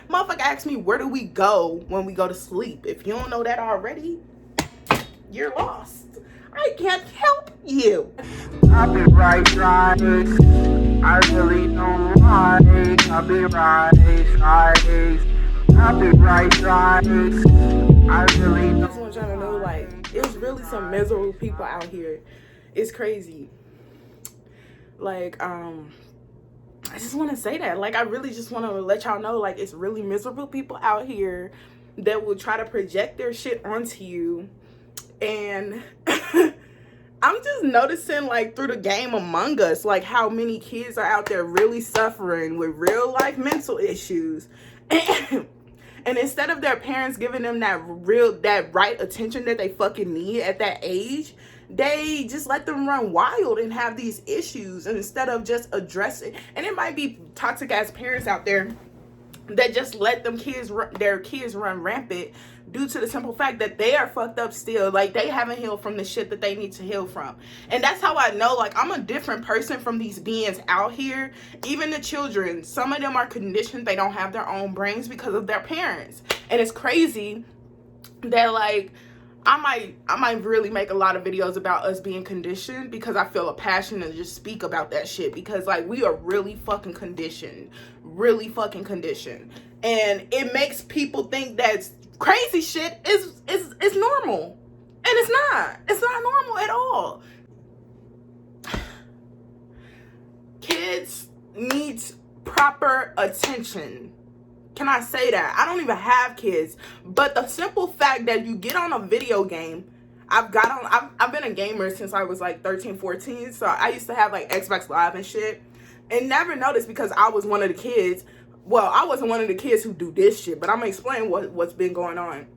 Motherfucker asked me, where do we go when we go to sleep? If you don't know that already, you're lost. I can't help you. I'll be right. I really don't like. I'll be right. I'll be right. I really I just want y'all to know, like, it's really some miserable people out here. It's crazy. Like, I just want to say that. Like, I really just want to let y'all know, like, it's really miserable people out here that will try to project their shit onto you. And I'm just noticing, like, through the game Among Us, like, how many kids are out there really suffering with real life mental issues. And instead of their parents giving them that right attention that they fucking need at that age, they just let them run wild and have these issues. And instead of just addressing, and it might be toxic ass parents out there that just let their kids run rampant due to the simple fact that they are fucked up still. Like, they haven't healed from the shit that they need to heal from. And that's how I know, like, I'm a different person from these beings out here. Even the children, some of them are conditioned. They don't have their own brains because of their parents. And it's crazy that, like, I might really make a lot of videos about us being conditioned, because I feel a passion to just speak about that shit, because, like, we are really fucking conditioned. And it makes people think that crazy shit is normal. And it's not normal at all. Kids need proper attention. Can I say that? I don't even have kids, but the simple fact that you get on a video game, I've been a gamer since I was like 13, 14. So I used to have like Xbox Live and shit, and never noticed, because I was one of the kids. Well, I wasn't one of the kids who do this shit, but I'm gonna explain what's been going on.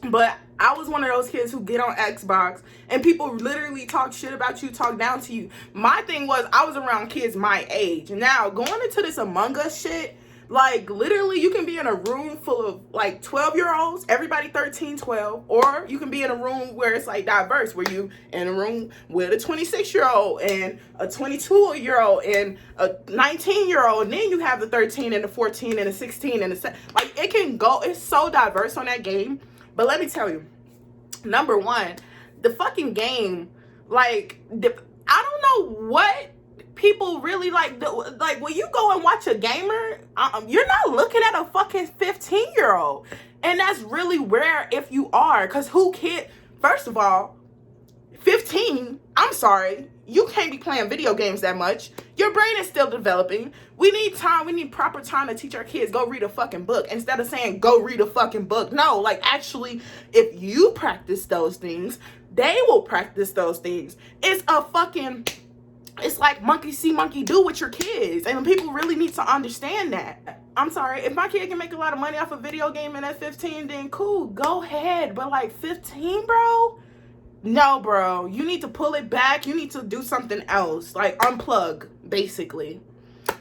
But I was one of those kids who get on Xbox and people literally talk shit about you, talk down to you. My thing was, I was around kids my age. Now, going into this Among Us shit, like, literally, you can be in a room full of, like, 12-year-olds, everybody 13, 12, or you can be in a room where it's, like, diverse, where you in a room with a 26-year-old and a 22-year-old and a 19-year-old, and then you have the 13 and the 14 and the 16 and the... Like, it can go... It's so diverse on that game. But let me tell you, number one, the fucking game, like, I don't know what... people really like when you go and watch a gamer, you're not looking at a fucking 15-year-old, and that's really rare if you are, because first of all, 15, I'm sorry, you can't be playing video games that much. Your brain is still developing. We need proper time to teach our kids, go read a fucking book, instead of saying go read a fucking book. No, like, actually, if you practice those things, they will practice those things. It's like monkey see, monkey do with your kids. And people really need to understand that. I'm sorry, if my kid can make a lot of money off a video game and at 15, then cool, go ahead. But like 15, bro? No, bro. You need to pull it back. You need to do something else. Like, unplug, basically.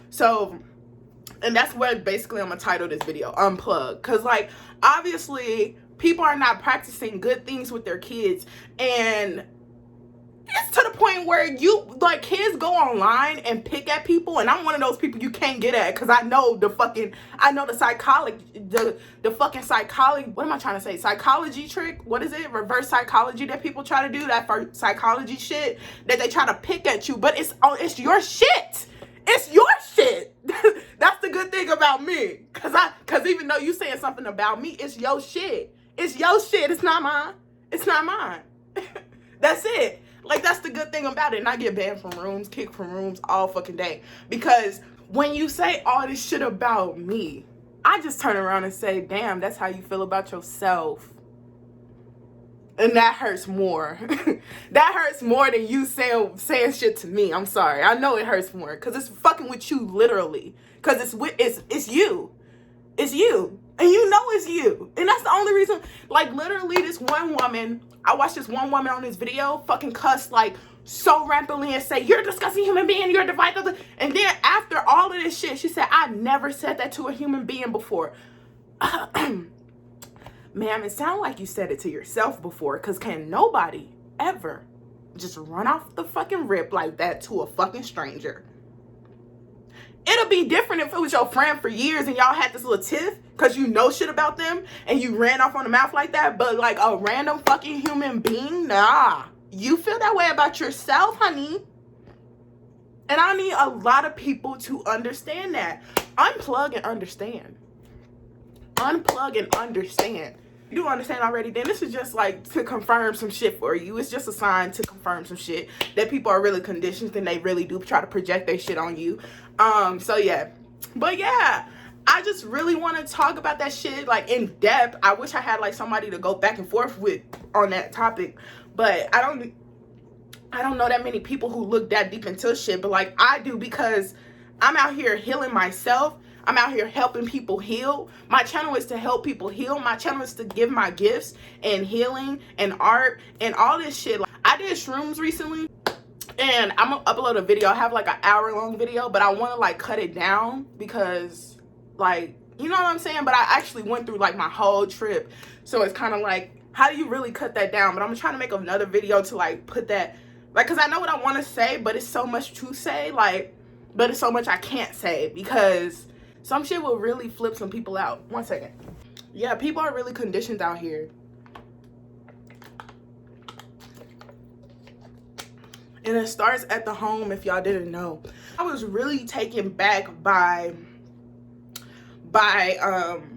So, and that's what basically I'm going to title this video, Unplug. Because, like, obviously, people are not practicing good things with their kids. And it's to the point where kids go online and pick at people, and I'm one of those people you can't get at, because I know the psychology, the fucking psychology, what am I trying to say? Psychology trick? What is it? Reverse psychology that people try to do, that for psychology shit, that they try to pick at you, but it's your shit. It's your shit. That's the good thing about me, because even though you saying something about me, it's your shit. It's your shit. It's not mine. It's not mine. That's it. Like, that's the good thing about it. And I get banned from rooms, kicked from rooms all fucking day. Because when you say all this shit about me, I just turn around and say, damn, that's how you feel about yourself. And that hurts more. That hurts more than you saying shit to me. I'm sorry. I know it hurts more. Because it's fucking with you, literally. Because it's you. It's you. And you know it's you. And that's the only reason. Like, literally, I watched this one woman on this video fucking cuss, like, so rampantly and say, you're a disgusting human being, you're a divisive. And then after all of this shit, she said, I never said that to a human being before. Ma'am, it sounded like you said it to yourself before, because can nobody ever just run off the fucking rip like that to a fucking stranger? It'll be different if it was your friend for years and y'all had this little tiff because you know shit about them and you ran off on the mouth like that. But like a random fucking human being, nah. You feel that way about yourself, honey. And I need a lot of people to understand that. Unplug and understand. Unplug and understand. You do understand already, then this is just like to confirm some shit for you. It's just a sign to confirm some shit that people are really conditioned and they really do try to project their shit on you. So yeah. But yeah, I just really want to talk about that shit like in depth. I wish I had like somebody to go back and forth with on that topic, but I don't know that many people who look that deep into shit, but like I do, because I'm out here healing myself. I'm out here helping people heal. My channel is to help people heal. My channel is to give my gifts and healing and art and all this shit. Like, I did shrooms recently and I'm gonna upload a video. I have like an hour-long video, but I want to like cut it down because like, you know what I'm saying? But I actually went through like my whole trip. So it's kind of like, how do you really cut that down? But I'm trying to make another video to like put that, like, because I know what I want to say, but it's so much to say, like, but it's so much I can't say because some shit will really flip some people out. One second. Yeah, people are really conditioned out here. And it starts at the home, if y'all didn't know. I was really taken back by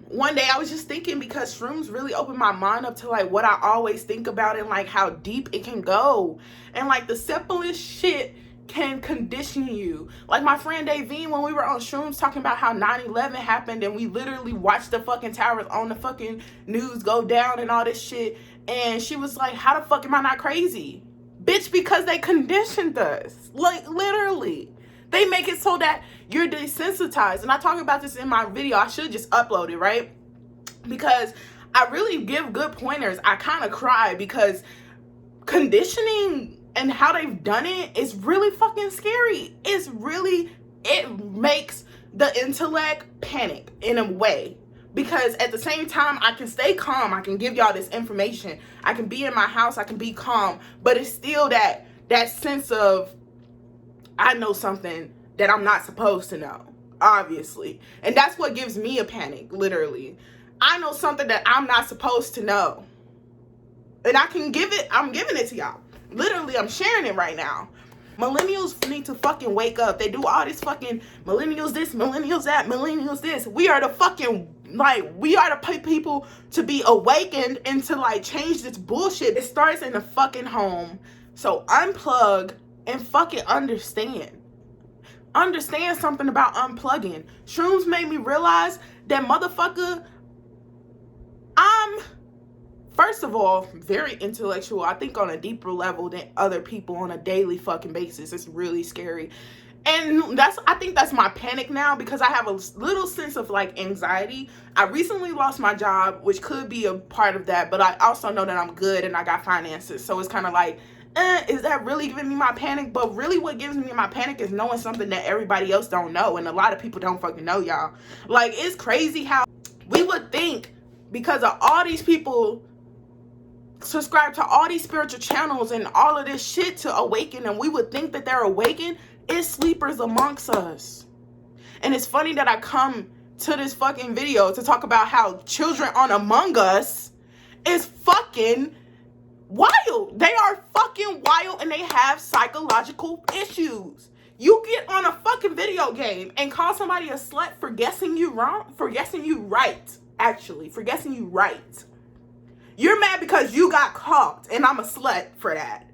one day I was just thinking, because shrooms really opened my mind up to like what I always think about and like how deep it can go. And like the simplest shit can condition you. Like my friend Davine, when we were on shrooms talking about how 9/11 happened and we literally watched the fucking towers on the fucking news go down and all this shit, and she was like, how the fuck am I not crazy? Bitch, because they conditioned us. Like literally. They make it so that you're desensitized. And I talk about this in my video. I should just upload it, right? Because I really give good pointers. I kind of cry because conditioning and how they've done it is really fucking scary. It makes the intellect panic in a way. Because at the same time, I can stay calm. I can give y'all this information. I can be in my house. I can be calm. But it's still that sense of, I know something that I'm not supposed to know, obviously. And that's what gives me a panic, literally. I know something that I'm not supposed to know. And I'm giving it to y'all. Literally, I'm sharing it right now. Millennials need to fucking wake up. They do all this fucking millennials this, millennials that, millennials this. We are the fucking, like, we are the people to be awakened and to like change this bullshit. It starts in the fucking home. So unplug and fucking understand. Understand something about unplugging. Shrooms made me realize that motherfucker, I'm, first of all, very intellectual. I think on a deeper level than other people on a daily fucking basis. It's really scary. And I think that's my panic now, because I have a little sense of like anxiety. I recently lost my job, which could be a part of that, but I also know that I'm good and I got finances. So it's kind of like, is that really giving me my panic? But really what gives me my panic is knowing something that everybody else don't know, and a lot of people don't fucking know, y'all. Like, it's crazy how we would think, because of all these people subscribe to all these spiritual channels and all of this shit to awaken, and we would think that they're awakened. It's sleepers amongst us. And it's funny that I come to this fucking video to talk about how children on Among Us is fucking wild. They are fucking wild and they have psychological issues. You get on a fucking video game and call somebody a slut for guessing you wrong, for guessing you right, actually, for guessing you right. You're mad because you got caught and I'm a slut for that.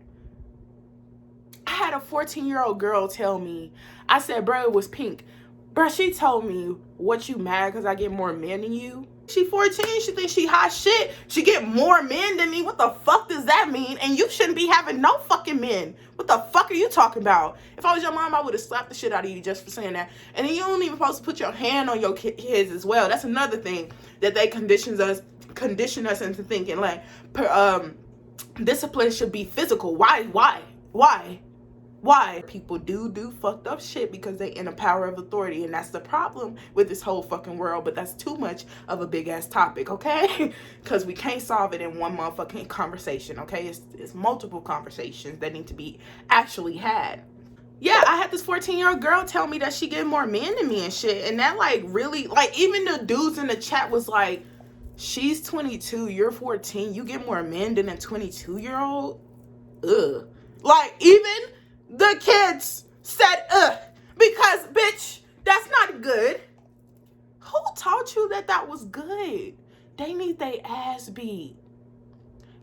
I had a 14-year-old girl tell me, I said, bro, it was pink. Bro, she told me, what, you mad because I get more men than you? She 14, she thinks she hot shit. She get more men than me. What the fuck does that mean? And you shouldn't be having no fucking men. What the fuck are you talking about? If I was your mom, I would have slapped the shit out of you just for saying that. And then you don't even supposed to put your hand on your kids as well. That's another thing that they condition us into thinking, like, discipline should be physical. Why? People do fucked up shit because they in a power of authority, and that's the problem with this whole fucking world. But that's too much of a big ass topic, okay? Because we can't solve it in one motherfucking conversation, okay? It's multiple conversations that need to be actually had. Yeah, I had this 14-year-old girl tell me that she get more men than me and shit. And that, like, really, like, even the dudes in the chat was like, she's 22, you're 14, you get more men than a 22-year-old? Ugh. Like, even the kids said, ugh. Because, bitch, that's not good. Who taught you that that was good? They need their ass beat.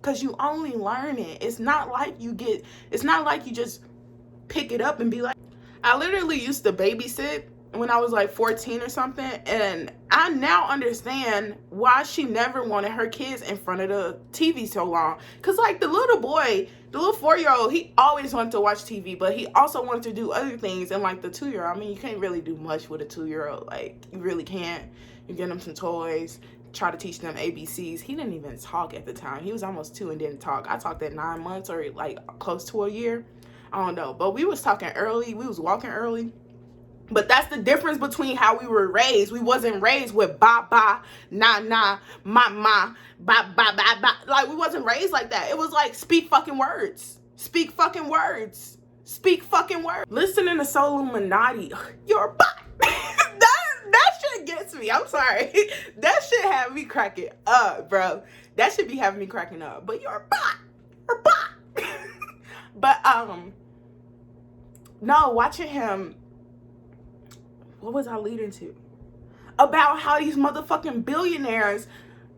Because you only learn it. It's not like you just pick it up and be like, I literally used to babysit when I was like 14 or something, and I now understand why she never wanted her kids in front of the TV so long. Because like the little 4-year-old, he always wanted to watch TV, but he also wanted to do other things. And like the 2-year-old, I mean, you can't really do much with a 2-year-old. Like, you really can't. You get them some toys, try to teach them ABCs. He didn't even talk at the time. He was almost 2 and didn't talk. I talked at 9 months or like close to a year. I don't know, but we was talking early. We was walking early. But that's the difference between how we were raised. We wasn't raised with ba ba, na na, ma ma, ba ba ba ba. Like, we wasn't raised like that. It was like, speak fucking words. Speak fucking words. Speak fucking words. Listening to Soul Illuminati, you're a bot. that shit gets me. I'm sorry. That shit have me cracking up, bro. That should be having me cracking up. But you're a bot. You're a bot. But no, watching him, what was I leading to? About how these motherfucking billionaires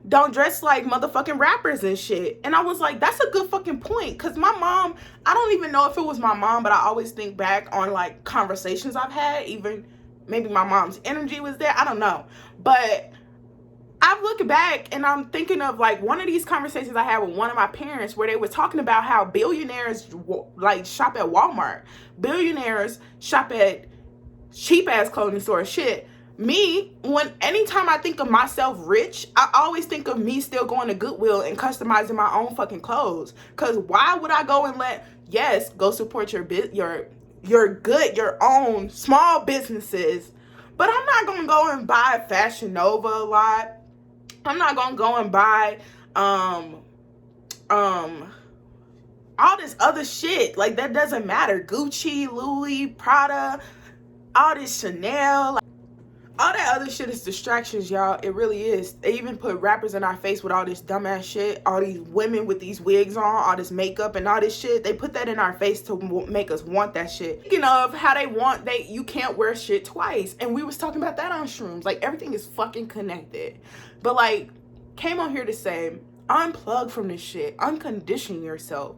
don't dress like motherfucking rappers and shit. And I was like, that's a good fucking point. Cause my mom, I don't even know if it was my mom, but I always think back on like conversations I've had, even maybe my mom's energy was there. I don't know. But I'm looking back and I'm thinking of like one of these conversations I had with one of my parents where they were talking about how billionaires like shop at Walmart. Billionaires shop at cheap ass clothing stores. Shit. Me, anytime I think of myself rich, I always think of me still going to Goodwill and customizing my own fucking clothes. Cause why would I go and go support your own small businesses, but I'm not gonna go and buy Fashion Nova a lot. I'm not gonna go and buy all this other shit. Like, that doesn't matter. Gucci, Louis, Prada, all this Chanel, all that other shit is distractions, y'all. It really is. They even put rappers in our face with all this dumbass shit. All these women with these wigs on, all this makeup and all this shit. They put that in our face to make us want that shit. Speaking of how you can't wear shit twice. And we was talking about that on shrooms. Like, everything is fucking connected. But like, came on here to say, unplug from this shit. Uncondition yourself.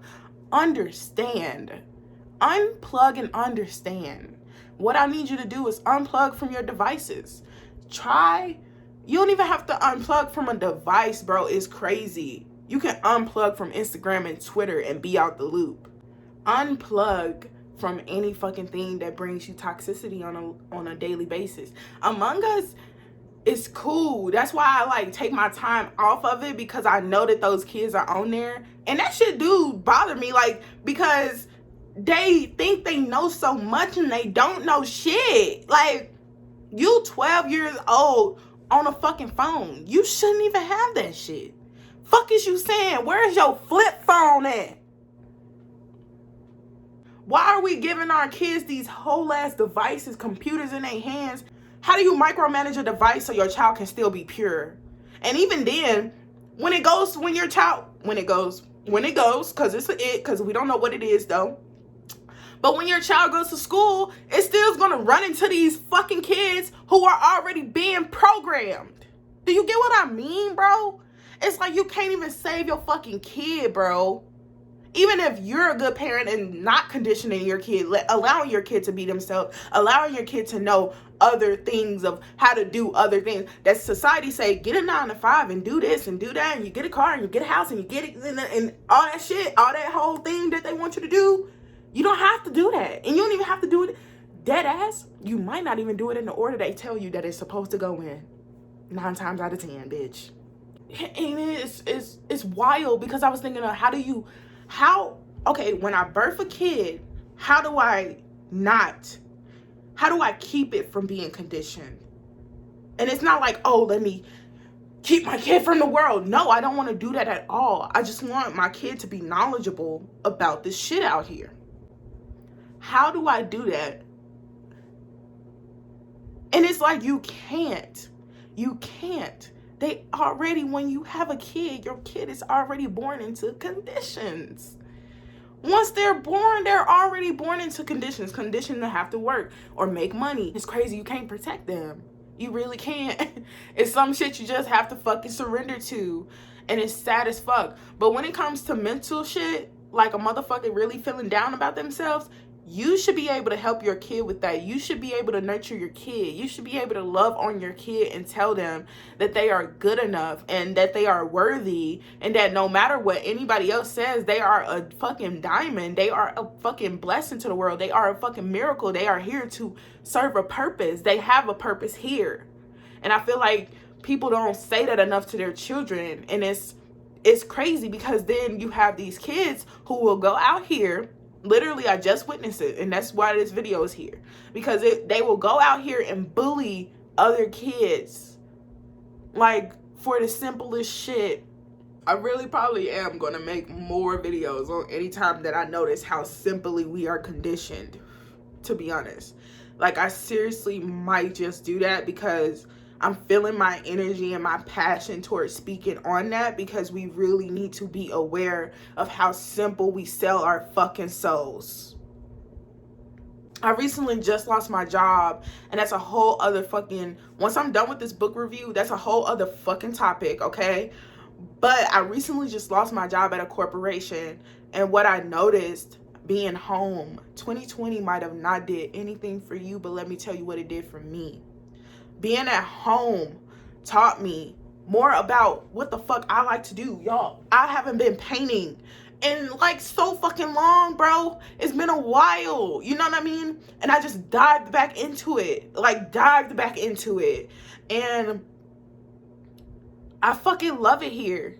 Understand. Unplug and understand. What I need you to do is unplug from your devices. You don't even have to unplug from a device, bro. It's crazy. You can unplug from Instagram and Twitter and be out the loop. Unplug from any fucking thing that brings you toxicity on a daily basis. Among Us is cool. That's why I like take my time off of it, because I know that those kids are on there. And that shit do bother me, like, because they think they know so much and they don't know shit. Like, you 12 years old on a fucking phone. You shouldn't even have that shit. Fuck is you saying? Where's your flip phone at? Why are we giving our kids these whole ass devices, computers in their hands? How do you micromanage a device so your child can still be pure? And even then, when it goes, because we don't know what it is though. But when your child goes to school, it still is going to run into these fucking kids who are already being programmed. Do you get what I mean, bro? It's like you can't even save your fucking kid, bro. Even if you're a good parent and not conditioning your kid, allowing your kid to be themselves, allowing your kid to know other things of how to do other things. That society say, get a 9 to 5 and do this and do that, and you get a car and you get a house and you get it and all that shit, all that whole thing that they want you to do. You don't have to do that. And you don't even have to do it dead ass. You might not even do it in the order they tell you that it's supposed to go in. 9 times out of 10, bitch. And it's wild, because I was thinking of when I birth a kid, how do I keep it from being conditioned? And it's not like, oh, let me keep my kid from the world. No, I don't want to do that at all. I just want my kid to be knowledgeable about this shit out here. How do I do that? And it's like, you can't. They already, when you have a kid, your kid is already born into conditions. Once they're born, they're already born into conditions to have to work or make money. It's crazy. You can't protect them. You really can't. It's some shit you just have to fucking surrender to. And it's sad as fuck. But when it comes to mental shit, like a motherfucker really feeling down about themselves, you should be able to help your kid with that. You should be able to nurture your kid. You should be able to love on your kid and tell them that they are good enough and that they are worthy, and that no matter what anybody else says, they are a fucking diamond. They are a fucking blessing to the world. They are a fucking miracle. They are here to serve a purpose. They have a purpose here. And I feel like people don't say that enough to their children. And it's crazy, because then you have these kids who will go out here. Literally, I just witnessed it, and that's why this video is here. Because they will go out here and bully other kids, like, for the simplest shit. I really probably am going to make more videos on any time that I notice how simply we are conditioned, to be honest. Like, I seriously might just do that, because I'm feeling my energy and my passion towards speaking on that, because we really need to be aware of how simple we sell our fucking souls. I recently just lost my job, and that's a whole other fucking, once I'm done with this book review, that's a whole other fucking topic, okay? But I recently just lost my job at a corporation, and what I noticed being home, 2020 might have not did anything for you, but let me tell you what it did for me. Being at home taught me more about what the fuck I like to do. Y'all, I haven't been painting in like so fucking long, bro. It's been a while, you know what I mean? And I just dived back into it. And I fucking love it here.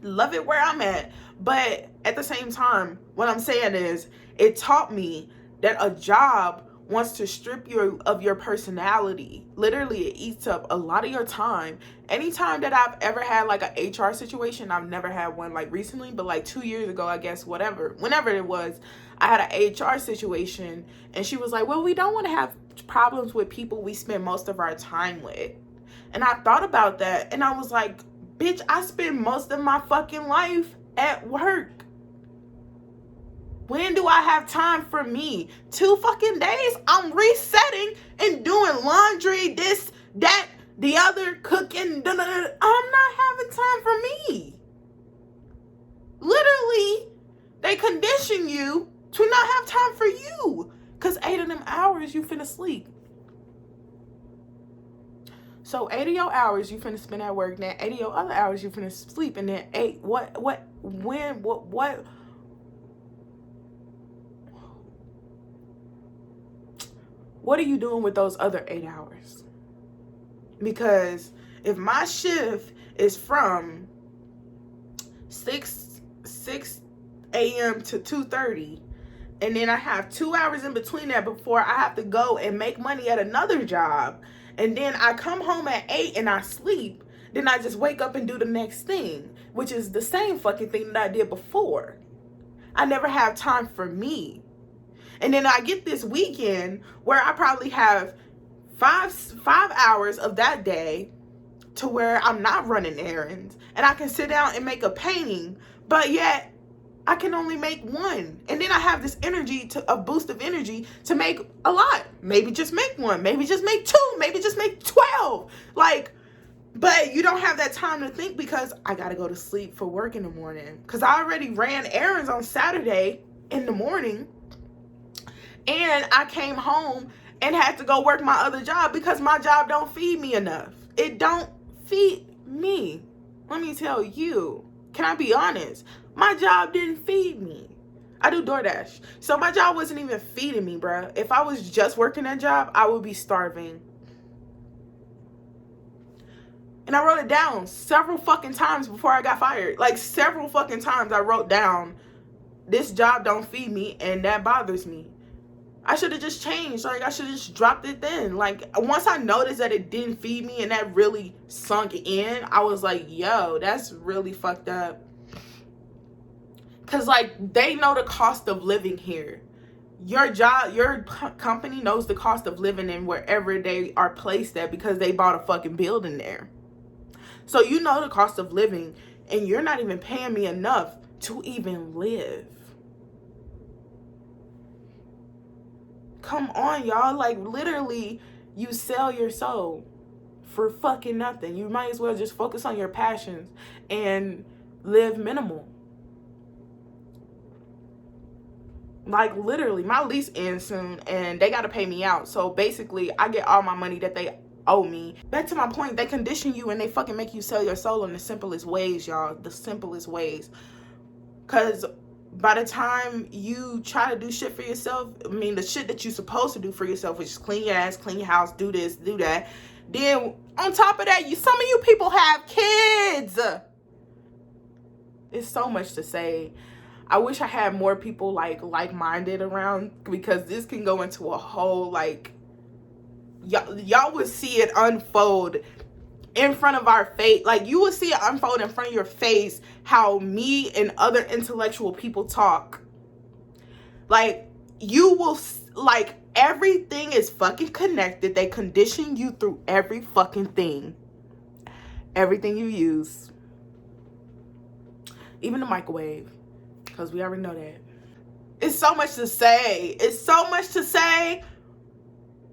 Love it where I'm at. But at the same time, what I'm saying is, it taught me that a job wants to strip you of your personality. Literally, it eats up a lot of your time. Anytime that I've ever had like an HR situation, I've never had one like recently, but like 2 years ago, I guess, whenever it was, I had an HR situation, and she was like, well, we don't want to have problems with people we spend most of our time with. And I thought about that, and I was like, bitch, I spend most of my fucking life at work. When do I have time for me? 2 fucking days, I'm resetting and doing laundry, this, that, the other, cooking. I'm not having time for me. Literally, they condition you to not have time for you, because 8 of them hours you finna sleep. So 8 of your hours you finna spend at work, then 8 of your other hours you finna sleep, and then 8, what are you doing with those other 8 hours? Because if my shift is from 6 a.m. to 2:30, and then I have 2 hours in between that before I have to go and make money at another job, and then I come home at 8 and I sleep, then I just wake up and do the next thing, which is the same fucking thing that I did before. I never have time for me. And then I get this weekend where I probably have five hours of that day to where I'm not running errands, and I can sit down and make a painting, but yet I can only make 1. And then I have this energy, a boost of energy to make a lot. Maybe just make 1, maybe just make 2, maybe just make 12. Like, but you don't have that time to think, because I gotta go to sleep for work in the morning. Because I already ran errands on Saturday in the morning, and I came home and had to go work my other job because my job don't feed me enough. It don't feed me. Let me tell you. Can I be honest? My job didn't feed me. I do DoorDash. So my job wasn't even feeding me, bruh. If I was just working that job, I would be starving. And I wrote it down several fucking times before I got fired. Like, several fucking times I wrote down, this job don't feed me, and that bothers me. I should have just changed. Like, I should have just dropped it then. Like, once I noticed that it didn't feed me and that really sunk in, I was like, yo, that's really fucked up. Because, like, they know the cost of living here. your job, your company knows the cost of living in wherever they are placed at because they bought a fucking building there. So you know the cost of living, and you're not even paying me enough to even live. Come on, y'all. Like, literally, you sell your soul for fucking nothing. You might as well just focus on your passions and live minimal. Like, literally, my lease ends soon and they got to pay me out. So basically, I get all my money that they owe me. Back to my point, they condition you and they fucking make you sell your soul in the simplest ways, y'all. The simplest ways. Because by the time you try to do shit for yourself, I mean, the shit that you're supposed to do for yourself, which is clean your ass, clean your house, do this, do that. Then on top of that, some of you people have kids. It's so much to say. I wish I had more people like-minded around, because this can go into a whole, like, y'all would see it unfold in front of our face. Like, you will see it unfold in front of your face how me and other intellectual people talk. Like, you will, like, everything is fucking connected. They condition you through every fucking thing. Everything you use. Even the microwave. Because we already know that. It's so much to say. It's so much to say.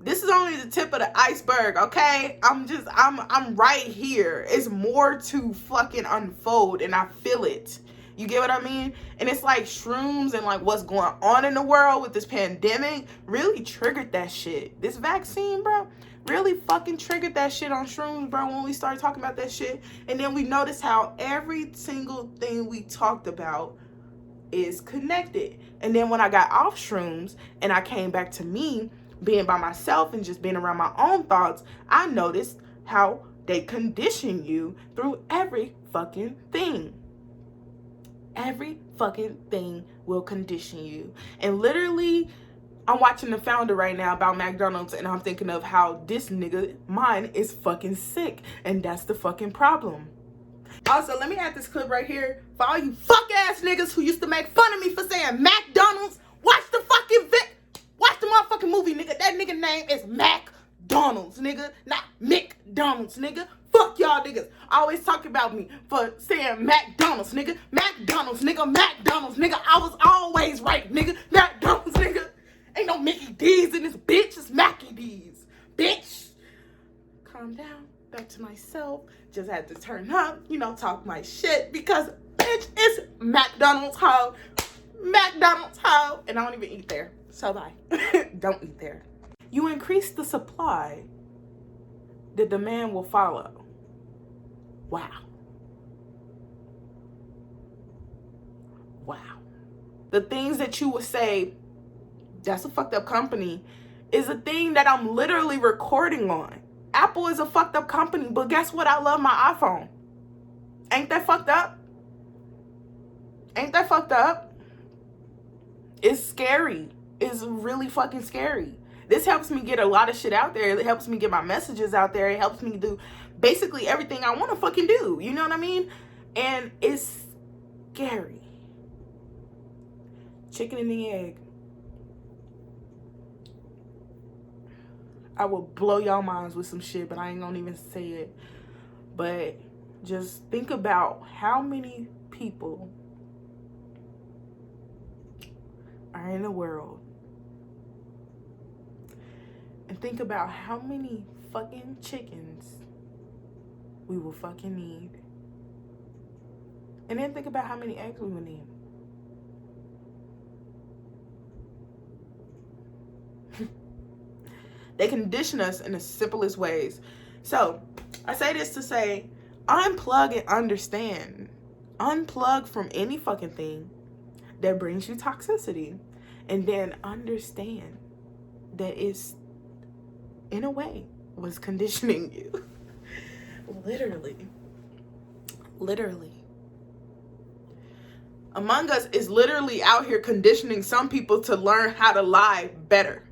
This is only the tip of the iceberg, okay? I'm right here. It's more to fucking unfold, and I feel it. You get what I mean? And it's like shrooms and like what's going on in the world with this pandemic really triggered that shit. This vaccine, bro, really fucking triggered that shit on shrooms, bro, when we started talking about that shit. And then we noticed how every single thing we talked about is connected. And then when I got off shrooms and I came back to me being by myself and just being around my own thoughts, I noticed how they condition you through every fucking thing. Every fucking thing will condition you. And literally, I'm watching The Founder right now about McDonald's, and I'm thinking of how this nigga, mine, is fucking sick. And that's the fucking problem. Also, let me add this clip right here for all you fuck ass niggas who used to make fun of me for saying McDonald's. Watch the fucking watch the motherfucking movie, nigga. That nigga name is McDonald's, nigga, not McDonald's, nigga. Fuck y'all niggas. Always talk about me for saying McDonald's, nigga. McDonald's, nigga. McDonald's, nigga. I was always right, nigga. McDonald's, nigga. Ain't no Mickey D's in this bitch. It's Mackie D's, bitch. Calm down. Back to myself. Just had to turn up, talk my shit, because bitch, it's McDonald's hoe. McDonald's hoe. And I don't even eat there. So bye. Don't eat there. You increase the supply, the demand will follow. Wow. Wow. The things that you would say, that's a fucked up company, is a thing that I'm literally recording on. Apple is a fucked up company, but guess what? I love my iPhone. Ain't that fucked up? Ain't that fucked up? It's scary. It's really fucking scary. This helps me get a lot of shit out there. It helps me get my messages out there. It helps me do basically everything I want to fucking do. You know what I mean? And it's scary. Chicken and the egg. I will blow y'all minds with some shit, but I ain't gonna even say it. But just think about how many people are in the world. And think about how many fucking chickens we will fucking need. And then think about how many eggs we will need. They condition us in the simplest ways. So, I say this to say, unplug and understand. Unplug from any fucking thing that brings you toxicity. And then understand that it's, in a way, was conditioning you. Literally. Literally. Among Us is literally out here conditioning some people to learn how to lie better.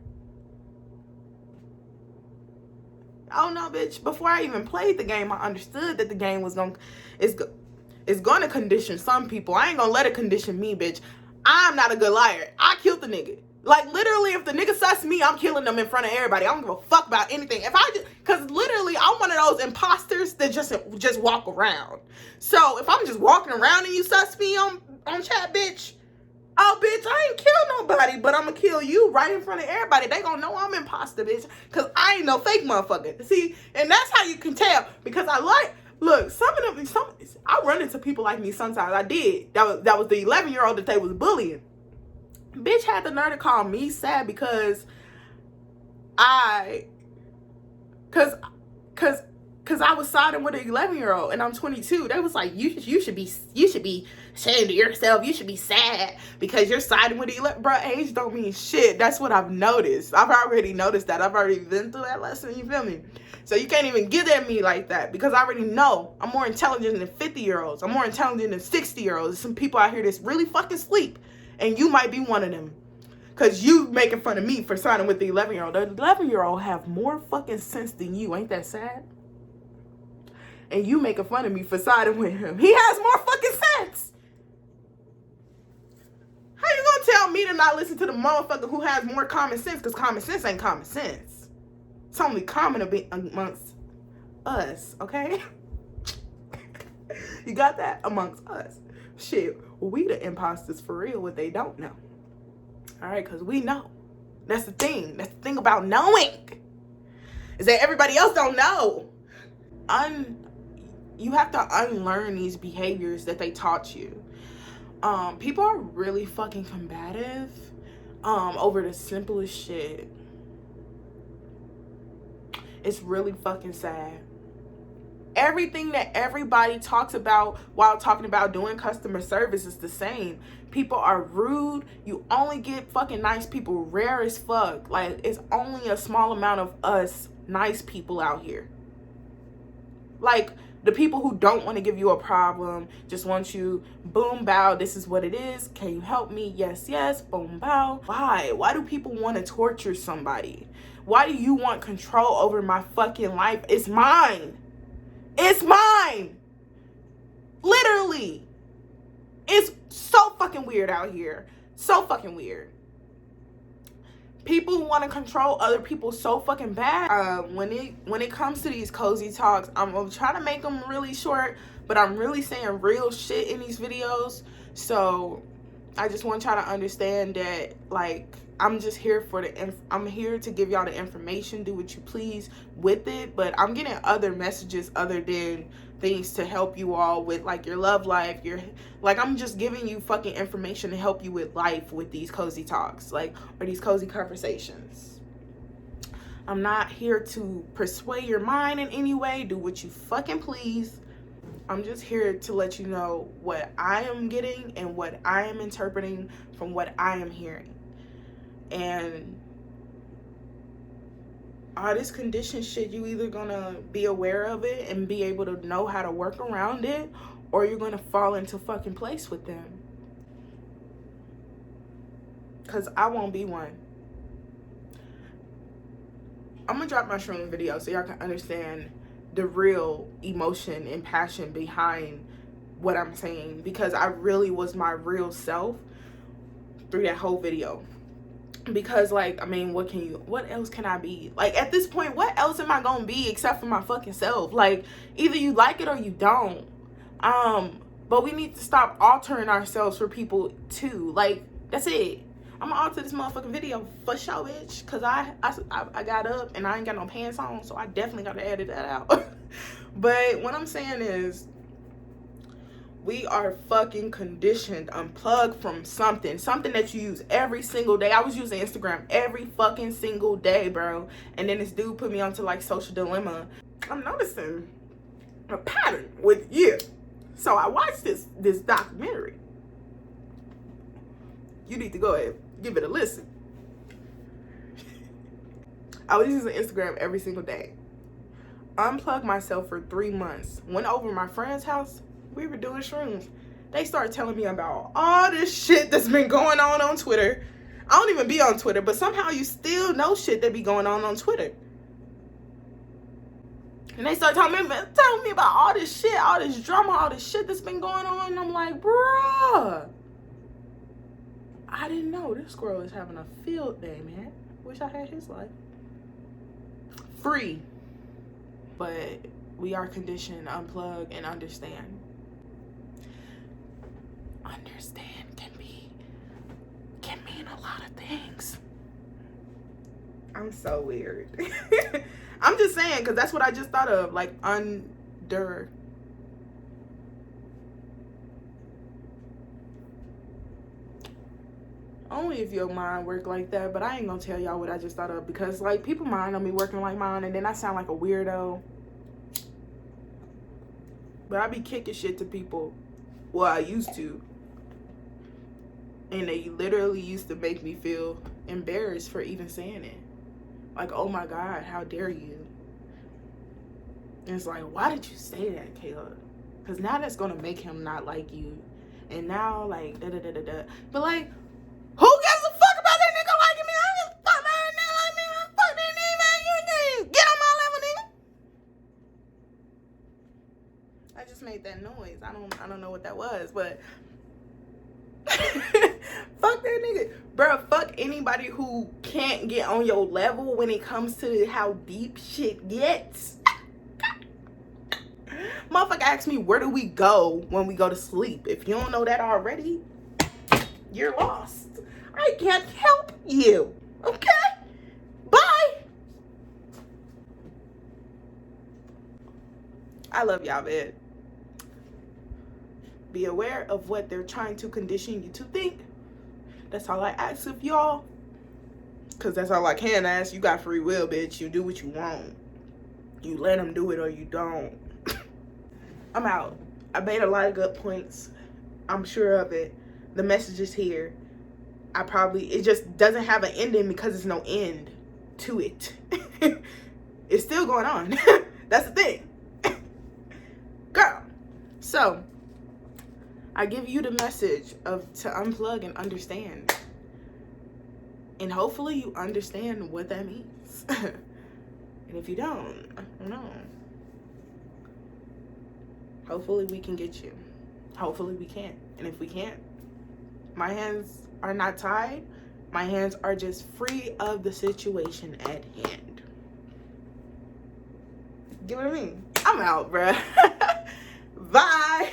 Oh no, bitch. Before I even played the game, I understood that the game was going to condition some people. I ain't going to let it condition me, bitch. I'm not a good liar. I killed the nigga. Like, literally, if the nigga sus me, I'm killing them in front of everybody. I don't give a fuck about anything. If I just, because literally, I'm one of those imposters that just walk around. So, if I'm just walking around and you sus me on chat, bitch, oh, bitch, I ain't kill nobody, but I'm gonna kill you right in front of everybody. They gonna know I'm imposter, bitch, because I ain't no fake motherfucker. See, and that's how you can tell, because look, I run into people like me sometimes. I did. That was the 11-year-old that they was bullying. Bitch had the nerve to call me sad because I was siding with an 11-year-old and I'm 22. They was like, you should be ashamed of yourself. You should be sad because you're siding with the 11. Bro, age don't mean shit. That's what I've noticed. I've already noticed that. I've already been through that lesson. You feel me? So you can't even get at me like that because I already know I'm more intelligent than 50-year-olds. I'm more intelligent than 60-year-olds. There's some people out here that's really fucking sleep. And you might be one of them. Because you making fun of me for siding with the 11-year-old. The 11-year-old have more fucking sense than you. Ain't that sad? And you making fun of me for siding with him. He has more fucking sense. How you gonna tell me to not listen to the motherfucker who has more common sense? Because common sense ain't common sense. It's only common amongst us, okay? You got that? Amongst us. Shit, we the imposters for real, what they don't know. All right, because we know. That's the thing. That's the thing about knowing. Is that everybody else don't know. You have to unlearn these behaviors that they taught you. People are really fucking combative over the simplest shit. It's really fucking sad. Everything that everybody talks about while talking about doing customer service is the same. People are rude. You only get fucking nice people, rare as fuck. Like, it's only a small amount of us nice people out here. Like, the people who don't want to give you a problem, just want you, boom, bow, this is what it is. Can you help me? Yes, yes, boom, bow. Why? Why do people want to torture somebody? Why do you want control over my fucking life? It's mine. It's mine. Literally. It's so fucking weird out here. So fucking weird. People want to control other people so fucking bad. When it comes to these cozy talks, I'm gonna try to make them really short, but I'm really saying real shit in these videos. So I just want y'all to understand that, like, I'm just here I'm here to give y'all the information. Do what you please with it, but I'm getting other messages other than things to help you all with, like, your love life. I'm just giving you fucking information to help you with life with these cozy talks, like, or these cozy conversations. I'm not here to persuade your mind in any way. Do what you fucking please. I'm just here to let you know what I am getting and what I am interpreting from what I am hearing. And all this condition shit, you either gonna be aware of it and be able to know how to work around it, or you're gonna fall into fucking place with them. Cause I won't be one. I'm gonna drop my shroom video so y'all can understand the real emotion and passion behind what I'm saying, because I really was my real self through that whole video. Because, like, I mean, what else can I be? Like, at this point, what else am I gonna be except for my fucking self? Like, either you like it or you don't. But we need to stop altering ourselves for people too. Like, that's it. I'm gonna alter this motherfucking video for sure, bitch. Cause I got up and I ain't got no pants on, so I definitely gotta edit that out. But what I'm saying is, we are fucking conditioned. Unplug from something that you use every single day. I was using Instagram every fucking single day, bro. And then this dude put me onto, like, Social Dilemma. I'm noticing a pattern with you. So I watched this documentary. You need to go ahead, give it a listen. I was using Instagram every single day. Unplugged myself for 3 months. Went over my friend's house. We were doing shrooms. They started telling me about all this shit that's been going on Twitter. I don't even be on Twitter, but somehow you still know shit that be going on Twitter. And they started telling me about all this shit, all this drama, all this shit that's been going on. And I'm like, bruh. I didn't know this squirrel is having a field day, man. Wish I had his life. Free. But we are conditioned to unplug and understand. Understand can mean a lot of things. I'm so weird. I'm just saying, because that's what I just thought of. Like, under. Only if your mind work like that, but I ain't gonna tell y'all what I just thought of, because like people mind on me working like mine, and then I sound like a weirdo. But I be kicking shit to people. Well, I used to. And they literally used to make me feel embarrassed for even saying it. Like, oh my God, how dare you? And it's like, why did you say that, Kayla? Because now that's gonna make him not like you. And now, like, da-da-da-da-da. But like, who gives a fuck about that nigga liking me? I don't give a fuck about that nigga like me. Fuck that nigga, man. You get on my level, nigga. I just made that noise. I don't know what that was, but fuck that nigga. Bruh, fuck anybody who can't get on your level when it comes to how deep shit gets. Motherfucker asked me, where do we go when we go to sleep? If you don't know that already, you're lost. I can't help you. Okay? Bye. I love y'all, man. Be aware of what they're trying to condition you to think. That's all I ask of y'all. Because that's all I can ask. You got free will, bitch. You do what you want. You let them do it or you don't. I'm out. I made a lot of good points. I'm sure of it. The message is here. It just doesn't have an ending because there's no end to it. It's still going on. That's the thing. Girl. So, I give you the message to unplug and understand. And hopefully you understand what that means. And if you don't, I don't know. Hopefully we can get you. Hopefully we can. And if we can't, my hands are not tied. My hands are just free of the situation at hand. Get what I mean? I'm out, bruh. Bye.